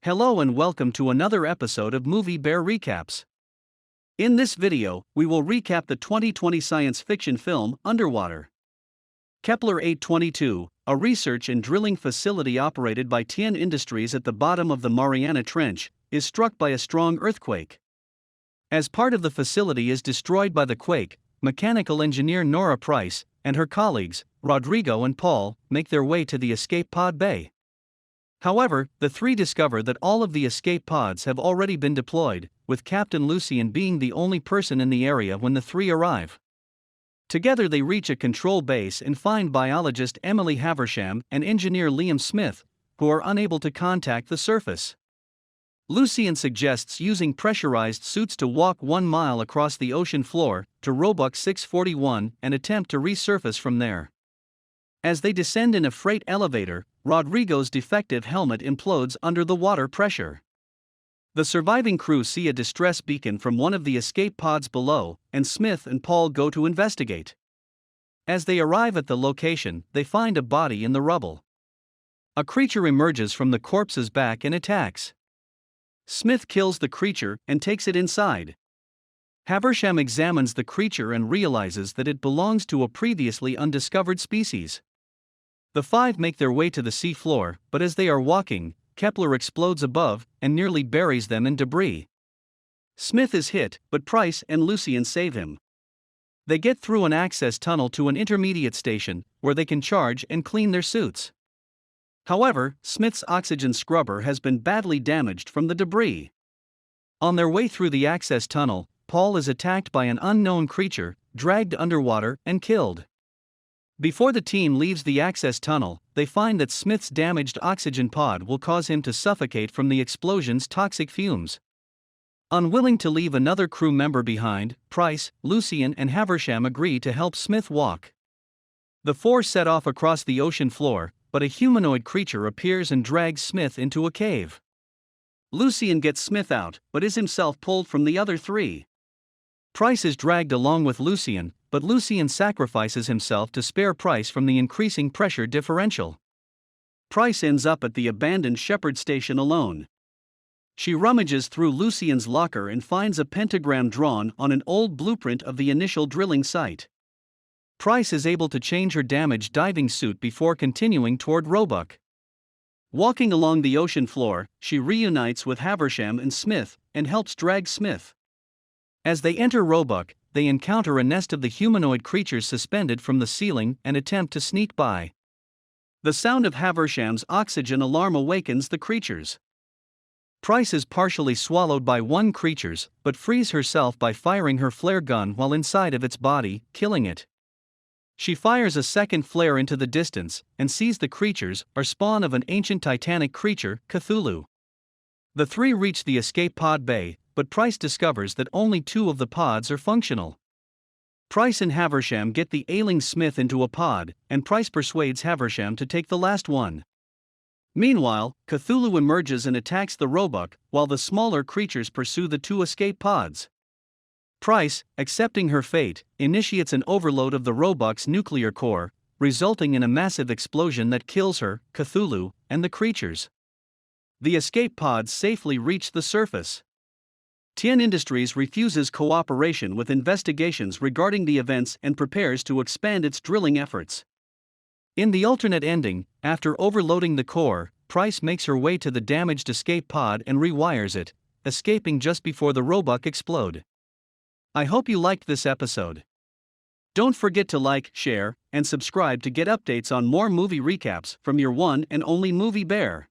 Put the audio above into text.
Hello and welcome to another episode of Movie Bear Recaps. In this video, we will recap the 2020 science fiction film Underwater. Kepler 822, a research and drilling facility operated by Tien Industries at the bottom of the Mariana Trench, is struck by a strong earthquake. As part of the facility is destroyed by the quake, mechanical engineer Nora Price and her colleagues, Rodrigo and Paul, make their way to the escape pod bay. However, the three discover that all of the escape pods have already been deployed, with Captain Lucien being the only person in the area when the three arrive. Together they reach a control base and find biologist Emily Haversham and engineer Liam Smith, who are unable to contact the surface. Lucien suggests using pressurized suits to walk 1 mile across the ocean floor to Roebuck 641 and attempt to resurface from there. As they descend in a freight elevator, Rodrigo's defective helmet implodes under the water pressure. The surviving crew see a distress beacon from one of the escape pods below, and Smith and Paul go to investigate. As they arrive at the location, they find a body in the rubble. A creature emerges from the corpse's back and attacks. Smith kills the creature and takes it inside. Haversham examines the creature and realizes that it belongs to a previously undiscovered species. The five make their way to the sea floor, but as they are walking, Kepler explodes above and nearly buries them in debris. Smith is hit, but Price and Lucien save him. They get through an access tunnel to an intermediate station, where they can charge and clean their suits. However, Smith's oxygen scrubber has been badly damaged from the debris. On their way through the access tunnel, Paul is attacked by an unknown creature, dragged underwater, and killed. Before the team leaves the access tunnel, they find that Smith's damaged oxygen pod will cause him to suffocate from the explosion's toxic fumes. Unwilling to leave another crew member behind, Price, Lucien and Haversham agree to help Smith walk. The four set off across the ocean floor, but a humanoid creature appears and drags Smith into a cave. Lucien gets Smith out, but is himself pulled from the other three. Price is dragged along with Lucien, but Lucien sacrifices himself to spare Price from the increasing pressure differential. Price ends up at the abandoned Shepherd Station alone. She rummages through Lucien's locker and finds a pentagram drawn on an old blueprint of the initial drilling site. Price is able to change her damaged diving suit before continuing toward Roebuck. Walking along the ocean floor, she reunites with Haversham and Smith and helps drag Smith. As they enter Roebuck, they encounter a nest of the humanoid creatures suspended from the ceiling and attempt to sneak by. The sound of Haversham's oxygen alarm awakens the creatures. Price is partially swallowed by one creature, but frees herself by firing her flare gun while inside of its body, killing it. She fires a second flare into the distance and sees the creatures are spawn of an ancient titanic creature, Cthulhu. The three reach the escape pod bay, but Price discovers that only 2 of the pods are functional. Price and Haversham get the ailing Smith into a pod, and Price persuades Haversham to take the last one. Meanwhile, Cthulhu emerges and attacks the Roebuck, while the smaller creatures pursue the 2 escape pods. Price, accepting her fate, initiates an overload of the Roebuck's nuclear core, resulting in a massive explosion that kills her, Cthulhu, and the creatures. The escape pods safely reach the surface. Tien Industries refuses cooperation with investigations regarding the events and prepares to expand its drilling efforts. In the alternate ending, after overloading the core, Price makes her way to the damaged escape pod and rewires it, escaping just before the Roebuck explode. I hope you liked this episode. Don't forget to like, share, and subscribe to get updates on more movie recaps from your one and only Movie Bear.